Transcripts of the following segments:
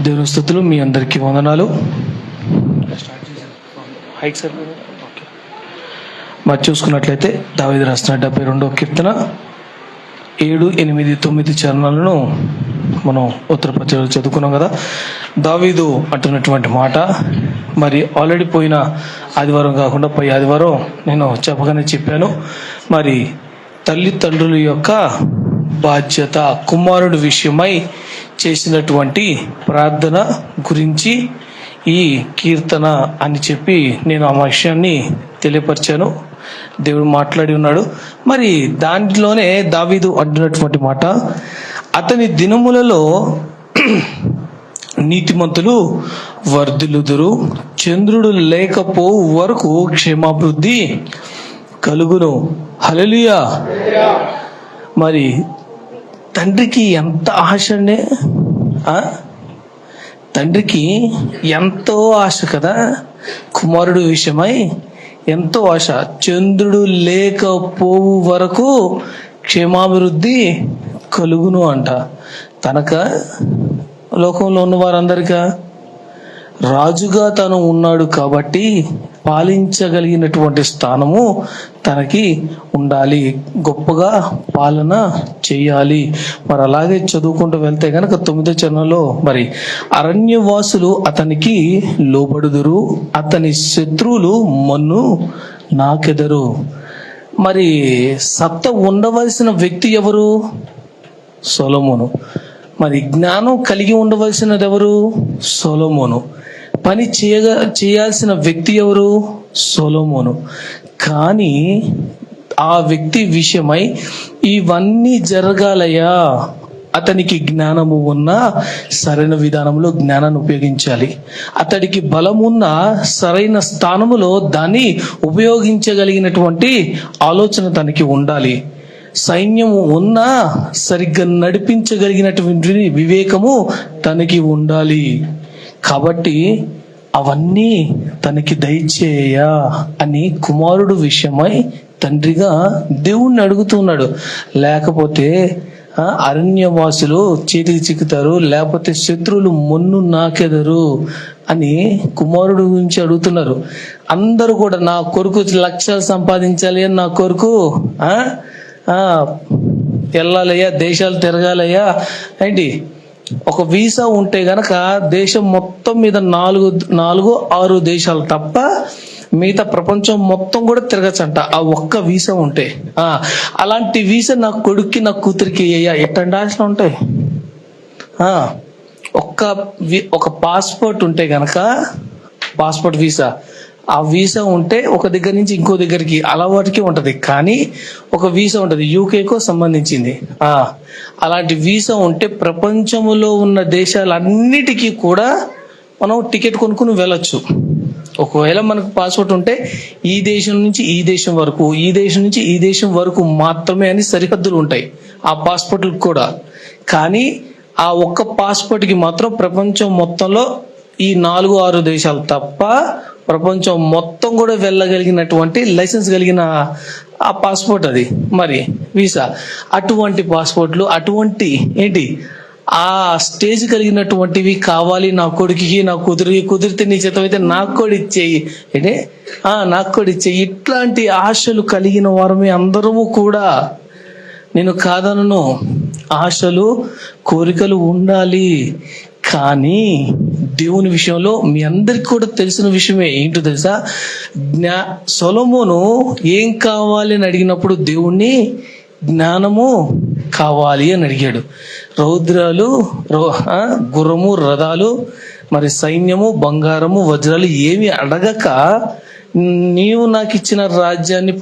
దేవుని స్తుతులు. మీ అందరికీ వందనాలు. Height sir. ఓకే, మరి చూసుకున్నట్లయితే దావీదు రాసిన 72వ కీర్తన 7, 8, 9 చరణాలను మనం ఉత్తరప్రదేశ్లో చదువుకున్నాం కదా. దావీదు అంటున్నటువంటి మాట మరి ఆల్రెడీ పోయిన ఆదివారం కాకుండా పై ఆదివారం నేను చెప్పగానే చెప్పాను. మరి తల్లిదండ్రుల యొక్క బాధ్యత, కుమారుడి విషయమై చేసినటువంటి ప్రార్థన గురించి ఈ కీర్తన అని చెప్పి నేను ఆ విషయాన్ని తెలియపరిచాను. దేవుడు మాట్లాడి ఉన్నాడు. మరి దాంట్లోనే దావీదు అంటున్నటువంటి మాట, అతని దినములలో నీతిమంతులు వర్ధిల్లుదురు, చంద్రుడు లేకపోవు వరకు క్షేమాభివృద్ధి కలుగును. హల్లెలూయా. మరి తండ్రికి ఎంత ఆశ అండి, తండ్రికి ఎంతో ఆశ కదా, కుమారుడు విషయమై ఎంతో ఆశ. చంద్రుడు లేకపోవు వరకు క్షేమాభివృద్ధి కలుగును అంట. తనక లోకంలో ఉన్న వారందరికా రాజుగా తను ఉన్నాడు కాబట్టి పాలించగలిగినటువంటి స్థానము తనకి ఉండాలి, గొప్పగా పాలన చేయాలి. మరి అలాగే చదువుకుంటూ వెళ్తే కనుక 9వ చరణంలో మరి అరణ్యవాసులు అతనికి లోబడుదురు, అతని శత్రువులు మన్ను నాకెదరు. మరి సత్త ఉండవలసిన వ్యక్తి ఎవరు? సొలొమోను. మరి జ్ఞానం కలిగి ఉండవలసినది ఎవరు? సొలొమోను. పని చేయాల్సిన వ్యక్తి ఎవరు? సొలొమోను. కానీ ఆ వ్యక్తి విషయమై ఇవన్నీ జరగాలయా, అతనికి జ్ఞానము ఉన్న సరైన విధానంలో జ్ఞానాన్ని ఉపయోగించాలి. అతడికి బలమున్న సరైన స్థానములో దాన్ని ఉపయోగించగలిగినటువంటి ఆలోచన తనకి ఉండాలి. సైన్యము ఉన్నా సరిగ్గా నడిపించగలిగినటువంటి వివేకము తనకి ఉండాలి. కాబట్టి అవన్నీ తనకి దయచేయ అని కుమారుడు విషయమై తండ్రిగా దేవుణ్ణి అడుగుతున్నాడు. లేకపోతే అరణ్యవాసులు చేతికి చిక్కుతారు, లేకపోతే శత్రువులు మొన్ను నాకెదరు అని కుమారుడు గురించి అడుగుతున్నారు. అందరూ కూడా నా కొడుకు లక్షలు సంపాదించాలి అని, నా కొడుకు వెళ్ళాలయ్యా, దేశాలు తిరగాలయ్యా ఏంటి, ఒక వీసా ఉంటే గనక దేశం మొత్తం మీద 4-6 దేశాలు తప్ప మిగతా ప్రపంచం మొత్తం కూడా తిరగచ్చంట ఆ ఒక్క వీసా ఉంటే. అలాంటి వీసా నా కొడుక్కి నా కూతురికి ఎట్టండి ఆశలు ఉంటాయి. ఒక పాస్పోర్ట్ ఉంటే గనక, పాస్పోర్ట్ వీసా, ఆ వీసా ఉంటే ఒక దగ్గర నుంచి ఇంకో దగ్గరికి అలవాటుకి ఉంటది. కానీ ఒక వీసా ఉంటది యూకేకో సంబంధించింది. అలాంటి వీసా ఉంటే ప్రపంచంలో ఉన్న దేశాలన్నిటికీ కూడా మనం టికెట్ కొనుక్కుని వెళ్ళొచ్చు. ఒకవేళ మనకు పాస్పోర్ట్ ఉంటే ఈ దేశం నుంచి ఈ దేశం వరకు, ఈ దేశం నుంచి ఈ దేశం వరకు మాత్రమే అని సరిహద్దులు ఉంటాయి ఆ పాస్పోర్ట్లకు కూడా. కానీ ఆ ఒక్క పాస్పోర్ట్కి మాత్రం ప్రపంచం మొత్తంలో ఈ 4-6 దేశాలు తప్ప ప్రపంచం మొత్తం కూడా వెళ్ళగలిగినటువంటి లైసెన్స్ కలిగిన ఆ పాస్పోర్ట్ అది. మరి వీసా అటువంటి పాస్పోర్ట్లు, అటువంటి ఏంటి ఆ స్టేజ్ కలిగినటువంటివి కావాలి నా కొడుకుకి, నా కూతురికి. కుదిరితే నీ చేతమైతే నాకు కూడా ఇచ్చేయి, ఏంటి నాకు కూడా ఇచ్చేయి. ఇట్లాంటి ఆశలు కలిగిన వారమే అందరము కూడా. నేను కాదనను, ఆశలు కోరికలు ఉండాలి. కానీ దేవుని విషయంలో మీ అందరికి కూడా తెలిసిన విషయమే ఏంటో తెలుసా, సొలొమోను ఏం కావాలి అని అడిగినప్పుడు దేవుణ్ణి జ్ఞానము కావాలి అని అడిగాడు. రౌద్రాలు, గుర్రము, రథాలు, మరి సైన్యము, బంగారము, వజ్రాలు ఏమి అడగక నీవు నాకు ఇచ్చిన రాజ్యాన్ని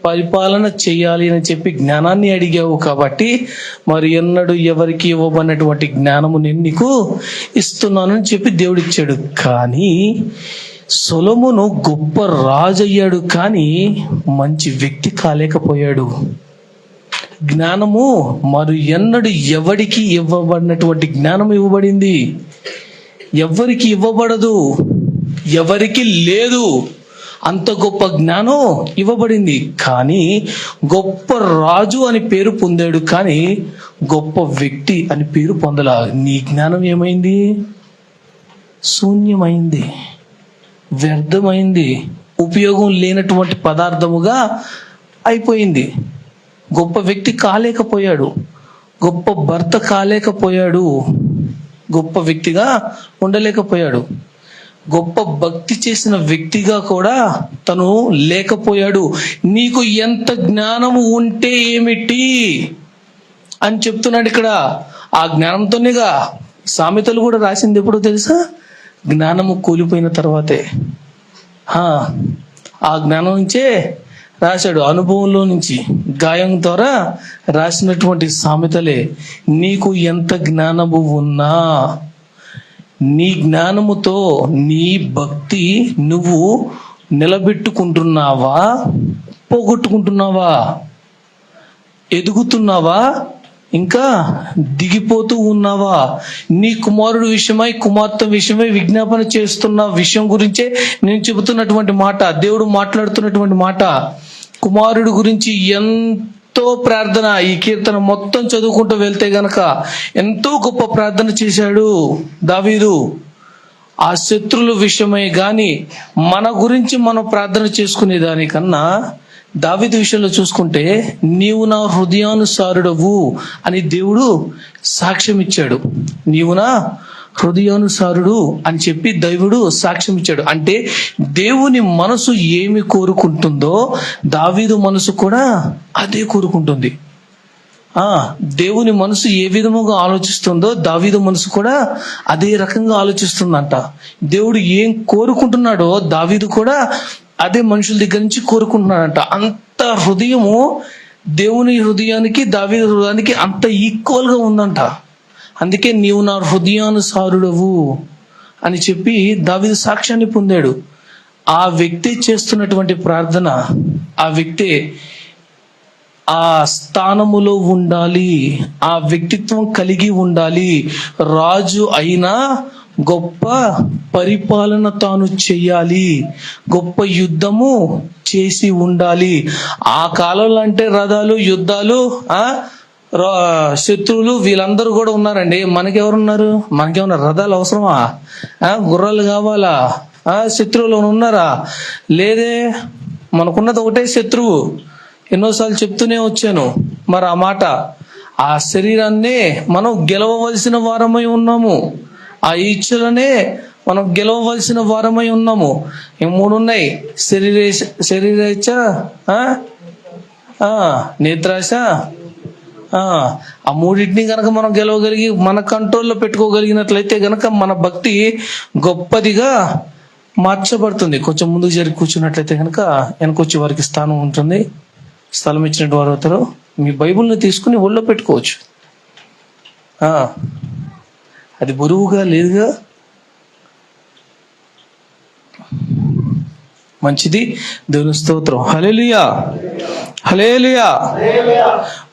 పరిపాలన చేయాలి అని చెప్పి జ్ఞానాన్ని అడిగావు. కాబట్టి మరి ఎన్నడూ ఎవరికి ఇవ్వబడినటువంటి జ్ఞానము నేను నీకు ఇస్తున్నానని చెప్పి దేవుడు ఇచ్చాడు. కానీ సొలొమోను గొప్ప రాజు అయ్యాడు, కానీ మంచి వ్యక్తి కాలేకపోయాడు. జ్ఞానము మరి ఎన్నడూ ఎవరికి ఇవ్వబడినటువంటి జ్ఞానం ఇవ్వబడింది, ఎవరికి ఇవ్వబడదు, ఎవరికి లేదు. అంత గొప్ప జ్ఞానం ఇవ్వబడింది. కానీ గొప్ప రాజు అని పేరు పొందాడు, కానీ గొప్ప వ్యక్తి అని పేరు పొందలా. నీ జ్ఞానం ఏమైంది? శూన్యమైంది, వ్యర్థమైంది, ఉపయోగం లేనటువంటి పదార్థముగా అయిపోయింది. గొప్ప వ్యక్తి కాలేకపోయాడు, గొప్ప భర్త కాలేకపోయాడు, గొప్ప వ్యక్తిగా ఉండలేకపోయాడు, గొప్ప భక్తి చేసిన వ్యక్తిగా కూడా తను లేకపోయాడు. నీకు ఎంత జ్ఞానము ఉంటే ఏమిటి అని చెప్తున్నాడు ఇక్కడ. ఆ జ్ఞానంతోనేగా సామెతలు కూడా రాసింది. ఎప్పుడో తెలుసా? జ్ఞానము కూలిపోయిన తర్వాతే. ఆ జ్ఞానం నుంచే రాశాడు, అనుభవంలో నుంచి, గాయం ద్వారా రాసినటువంటి సామెతలే. నీకు ఎంత జ్ఞానము ఉన్నా, నీ జ్ఞానముతో నీ భక్తి నువ్వు నిలబెట్టుకుంటున్నావా, పోగొట్టుకుంటున్నావా? ఎదుగుతున్నావా, ఇంకా దిగిపోతూ ఉన్నావా? నీ కుమారుడు విషయమై, కుమార్తె విషయమై విజ్ఞాపన చేస్తున్న విషయం గురించే నేను చెబుతున్నటువంటి మాట, దేవుడు మాట్లాడుతున్నటువంటి మాట. కుమారుడు గురించి ఎంతో ప్రార్థన. ఈ కీర్తన మొత్తం చదువుకుంటూ వెళ్తే గనక ఎంతో గొప్ప ప్రార్థన చేశాడు దావీదు. ఆ శత్రుల విషయమై గాని మన గురించి మనం ప్రార్థన చేసుకునే దానికన్నా దావీదు విషయంలో చూసుకుంటే, నీవు నా హృదయానుసారుడవు అని దేవుడు సాక్ష్యం ఇచ్చాడు. నీవు నా హృదయానుసారుడు అని చెప్పి దేవుడు సాక్ష్యం ఇచ్చాడు. అంటే దేవుని మనసు ఏమి కోరుకుంటుందో దావీదు మనసు కూడా అదే కోరుకుంటుంది. దేవుని మనసు ఏ విధముగా ఆలోచిస్తుందో దావీదు మనసు కూడా అదే రకంగా ఆలోచిస్తుందంట. దేవుడు ఏం కోరుకుంటున్నాడో దావీదు కూడా అదే మనుషుల దగ్గర నుంచి కోరుకుంటున్నాడంట. అంత హృదయము దేవుని హృదయానికి దావీదు హృదయానికి అంత ఈక్వల్ గా ఉందంట. అందుకే నీవు నా హృదయానుసారుడవు అని చెప్పి దావీదు సాక్ష్యాన్ని పొందాడు. ఆ వ్యక్తి చేస్తున్నటువంటి ప్రార్థన, ఆ వ్యక్తి ఆ స్థానములో ఉండాలి, ఆ వ్యక్తిత్వం కలిగి ఉండాలి. రాజు అయినా గొప్ప పరిపాలన తాను చెయ్యాలి, గొప్ప యుద్ధము చేసి ఉండాలి. ఆ కాలంలో అంటే రథాలు, యుద్ధాలు, శత్రువులు వీళ్ళందరూ కూడా ఉన్నారండి. మనకెవరున్నారు? మనకేమన్నా రథాలు అవసరమా? గుర్రాలు కావాలా? శత్రువులు ఉన్నారా? లేదే. మనకున్నది ఒకటే శత్రువు. ఎన్నోసార్లు చెప్తూనే వచ్చాను మరి ఆ మాట. ఆ శరీరాన్నే మనం గెలవవలసిన వారమై ఉన్నాము. ఆ ఇచ్చలనే మనం గెలవవలసిన వారమై ఉన్నాము. ఈ మూడు ఉన్నాయి: శరీరేచ్ఛ, నేత్రాశ. ఆ మూడింటిని గనక మనం గెలవగలిగి మన కంట్రోల్లో పెట్టుకోగలిగినట్లయితే గనక మన భక్తి గొప్పదిగా మార్చబడుతుంది. కొంచెం ముందుకు జరిగి కూర్చున్నట్లయితే కనుక వెనకొచ్చి వారికి స్థానం ఉంటుంది. స్థలం ఇచ్చినట్టు వారు అవుతారు. మీ బైబిల్ని తీసుకుని ఒళ్ళో పెట్టుకోవచ్చు. అది బరువుగా లేదుగా. మంచిది. దేవుని స్తోత్రం. హల్లెలూయా, హల్లెలూయా.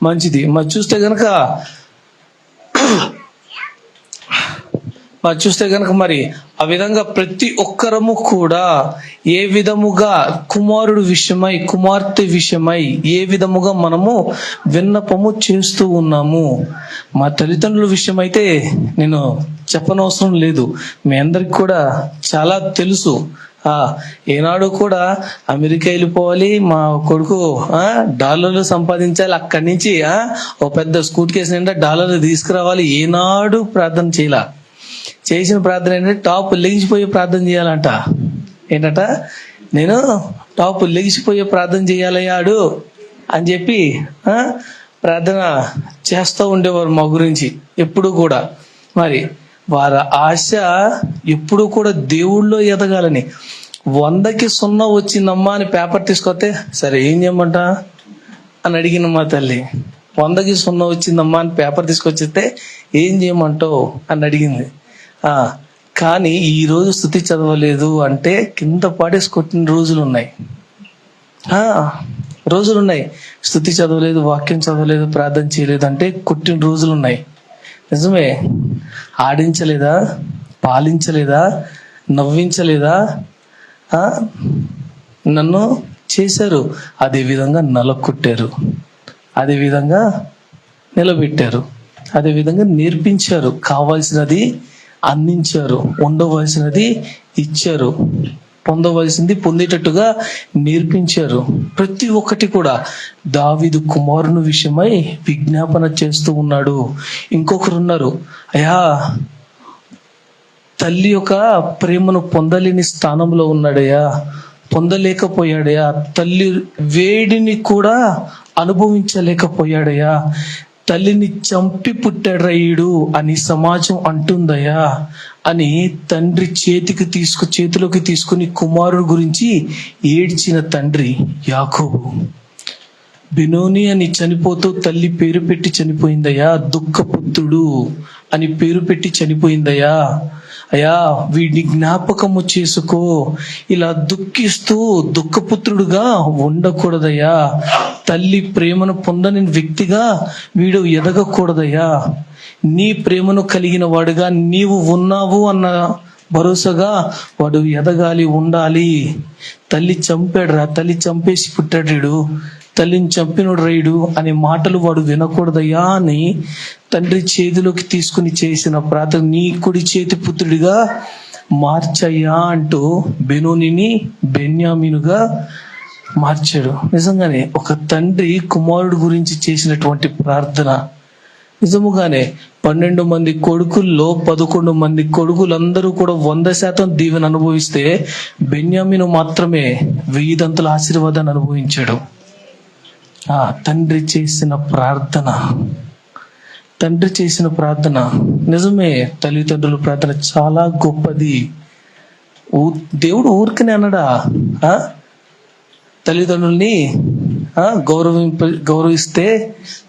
మంచిది. మరి చూస్తే గనక మరి ఆ విధంగా ప్రతి ఒక్కరము కూడా ఏ విధముగా కుమారుడు విషయమై, కుమార్తె విషయమై ఏ విధముగా మనము విన్నపము చేస్తూ ఉన్నాము. మా తల్లిదండ్రుల విషయం అయితే నేను చెప్పనవసరం లేదు, మీ అందరికి కూడా చాలా తెలుసు. ఏనాడు కూడా అమెరికా వెళ్ళిపోవాలి, మా కొడుకు డాలర్లు సంపాదించాలి, అక్కడి నుంచి ఓ పెద్ద స్కూట్ కేసు నిండా డాలర్లు తీసుకురావాలి, ఏనాడు ప్రార్థన చేయాల. చేసిన ప్రార్థన ఏంటంటే టాప్ లెగిసిపోయే ప్రార్థన చేయాలంట. ఏంటట? నేను టాప్ లెగిసిపోయే ప్రార్థన చేయాలయ్యాడు అని చెప్పి ప్రార్థన చేస్తూ ఉండేవారు మా గురించి ఎప్పుడు కూడా. మరి వారి ఆశ ఎప్పుడు కూడా దేవుళ్ళో ఎదగాలని. 100కి 0 వచ్చిందమ్మా అని పేపర్ తీసుకొస్తే, సరే ఏం చేయమంట అని అడిగిన మా తల్లి. 100కి 0 వచ్చిందమ్మా అని పేపర్ తీసుకొచ్చితే ఏం చేయమంటావు అని అడిగింది. కానీ ఈ రోజు స్తుతి చదవలేదు అంటే కింద పాడేసి కొట్టిన రోజులున్నాయి. స్తుతి చదవలేదు, వాక్యం చదవలేదు, ప్రార్థన చేయలేదు అంటే కొట్టిన రోజులున్నాయి. నిజమే. ఆడించలేదా, పాలించలేదా, నవ్వించలేదా? నన్ను చేశారు. అదే విధంగా నలకొట్టారు, అదే విధంగా నిలబెట్టారు, అదే విధంగా నేర్పించారు. కావాల్సినది అందించారు, ఉండవలసినది ఇచ్చారు, పొందవలసింది పొందేటట్టుగా నేర్పించారు. ప్రతి ఒక్కటి కూడా దావీదు కుమారుని విషయమై విజ్ఞాపన చేస్తూ ఉన్నాడు. ఇంకొకరు ఉన్నారు, అయ్యా తల్లి యొక్క ప్రేమను పొందలేని స్థానంలో ఉన్నాడయ్యా, పొందలేకపోయాడయ్యా, తల్లి వేడిని కూడా అనుభవించలేకపోయాడయ్యా, తల్లిని చంపి పుట్టాడు ఈడు అని సమాజం అంటుందయ్యా అని తండ్రి చేతిలోకి తీసుకుని కుమారుడు గురించి ఏడ్చిన తండ్రి యాకోబు. బెనోని అని చనిపోతూ తల్లి పేరు పెట్టి చనిపోయిందయ్యా, దుఃఖపుత్రుడు అని పేరు పెట్టి చనిపోయిందయ్యా. అయ్యా వీడిని జ్ఞాపకము చేసుకో, ఇలా దుఃఖిస్తూ దుఃఖపుత్రుడుగా ఉండకూడదయ్యా, తల్లి ప్రేమను పొందని వ్యక్తిగా వీడు ఎదగకూడదయ్యా, నీ ప్రేమను కలిగిన వాడుగా నీవు ఉన్నావు అన్న భరోసాగా వాడు ఎదగాలి, ఉండాలి. తల్లి చంపాడురా, తల్లి చంపేసి పుట్టాడు వీడు, తల్లిని చంపినోడు రైడు అనే మాటలు వాడు వినకూడదయ్యా అని తండ్రి చేతిలోకి తీసుకుని చేసిన ప్రార్థన, నీ కుడి చేతి పుత్రుడిగా మార్చయ్యా అంటూ బెనోనిని బెన్యామీనుగా మార్చాడు. నిజంగానే ఒక తండ్రి కుమారుడు గురించి చేసినటువంటి ప్రార్థన నిజముగానే 12 మంది కొడుకుల్లో 11 మంది కొడుకులందరూ కూడా 100% దీవెన అనుభవిస్తే బెన్యామీను మాత్రమే 1000 ఆశీర్వాదాన్ని అనుభవించాడు. ఆ తండ్రి చేసిన ప్రార్థన నిజమే, తల్లిదండ్రుల ప్రార్థన చాలా గొప్పది. దేవుడు ఊరికనే అన్నాడా? తల్లిదండ్రుల్ని గౌరవిస్తే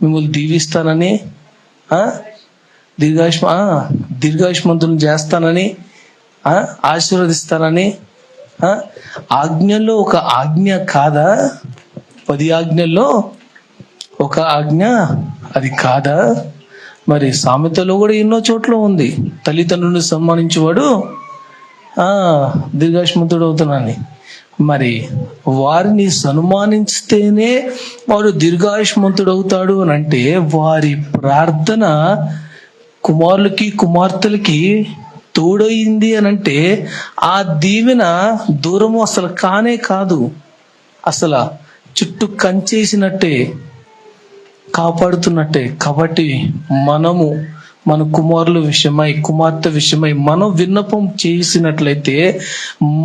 మిమ్మల్ని దీవిస్తానని, దీర్ఘాయుష్మంతులను చేస్తానని, ఆశీర్వదిస్తానని. ఆజ్ఞల్లో ఒక ఆజ్ఞ కాదా? 10 ఆజ్ఞల్లో ఒక ఆజ్ఞ అది కాదా? మరి సామెతలో కూడా ఎన్నో చోట్ల ఉంది, తల్లిదండ్రులను సన్మానించేవాడు దీర్ఘాయుష్మంతుడు అవుతున్నాని. మరి వారిని సన్మానిస్తేనే వాడు దీర్ఘాయుష్మంతుడు అవుతాడు అని అంటే వారి ప్రార్థన కుమారులకి కుమార్తెలకి తోడయింది అని అంటే ఆ దీవెన దూరము అసలు కానే కాదు, అసలు చుట్టూ కంచేసినట్టే, కాపాడుతున్నట్టే. కాబట్టి మనము మన కుమారుల విషయమై కుమార్తె విషయమై మనం విన్నపం చేసినట్లయితే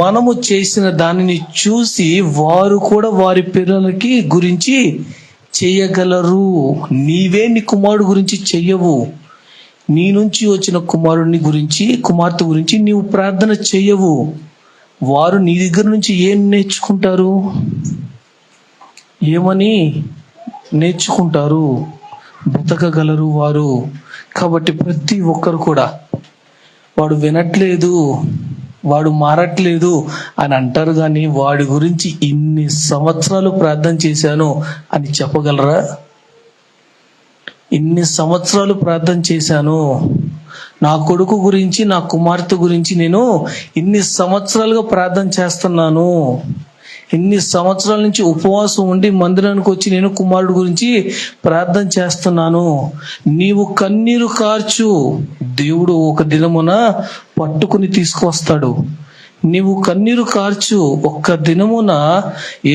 మనము చేసిన దానిని చూసి వారు కూడా వారి పిల్లలకి గురించి చేయగలరు. నీవే నీ కుమారుడు గురించి చెయ్యవు, నీ నుంచి వచ్చిన కుమారుడిని గురించి కుమార్తె గురించి నీవు ప్రార్థన చెయ్యవు, వారు నీ దగ్గర నుంచి ఏం నేర్చుకుంటారు? ఏమని నేర్చుకుంటారు? బ్రతకగలరు వారు. కాబట్టి ప్రతి ఒక్కరు కూడా వాడు వినట్లేదు, వాడు మారట్లేదు అని అంటారు, కానీ వాడి గురించి ఇన్ని సంవత్సరాలు ప్రార్థన చేశాను అని చెప్పగలరా? ఇన్ని సంవత్సరాలు ప్రార్థన చేశాను, నా కొడుకు గురించి నా కుమార్తె గురించి నేను ఇన్ని సంవత్సరాలుగా ప్రార్థన చేస్తున్నాను, ఇన్ని సంవత్సరాల నుంచి ఉపవాసం ఉండి మందిరానికి వచ్చి నేను కుమారుడు గురించి ప్రార్థన చేస్తున్నాను. నీవు కన్నీరు కార్చు, దేవుడు ఒక దినమున పట్టుకుని తీసుకొస్తాడు. నీవు కన్నీరు కార్చు, ఒక్క దినమున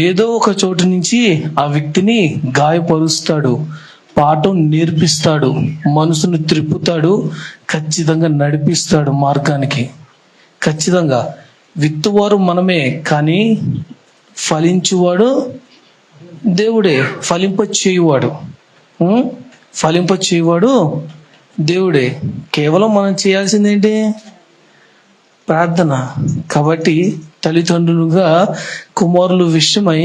ఏదో ఒక చోటు నుంచి ఆ వ్యక్తిని గాయపరుస్తాడు, పాఠం నేర్పిస్తాడు, మనసును త్రిప్పుతాడు, ఖచ్చితంగా నడిపిస్తాడు మార్గానికి. ఖచ్చితంగా విత్తువారు మనమే, కానీ ఫలించువాడు దేవుడే, ఫలింప చేయువాడు దేవుడే. కేవలం మనం చేయాల్సింది ఏంటి? ప్రార్థన. కాబట్టి తల్లిదండ్రులుగా కుమారుల విషయమై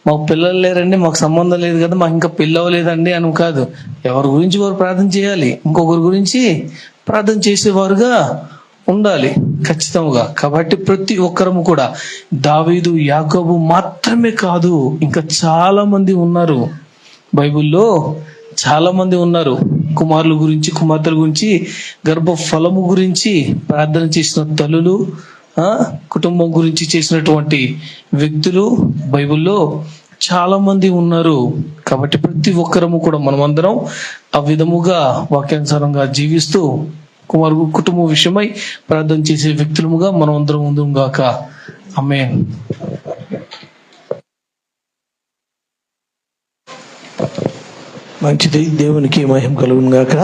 మాకు పిల్లలు లేరండి, మాకు సంబంధం లేదు కదా, మాకు ఇంకా పెళ్ళి అవ్వలేదండి అని కాదు. ఎవరి గురించి వారు ప్రార్థన చేయాలి, ఇంకొకరి గురించి ప్రార్థన చేసేవారుగా ఉండాలి ఖచ్చితంగా. కాబట్టి ప్రతి ఒక్కరము కూడా దావీదు యాకోబు మాత్రమే కాదు, ఇంకా చాలా మంది ఉన్నారు బైబిల్లో, చాలా మంది ఉన్నారు. కుమారుల గురించి కుమార్తెల గురించి గర్భ ఫలము గురించి ప్రార్థన చేసిన తల్లులు, కుటుంబం గురించి చేసినటువంటి వ్యక్తులు బైబిల్లో చాలా మంది ఉన్నారు. కాబట్టి ప్రతి ఒక్కరము కూడా మనమందరం ఆ విధముగా వాక్యానుసారంగా జీవిస్తూ కుమారు కుటుంబం విషయమై ప్రార్థన చేసే వ్యక్తులముగా మనం అందరం ఉందాం గాక. ఆమేన్. మంచిది. దేవునికి మహిమ కలుగును గాక.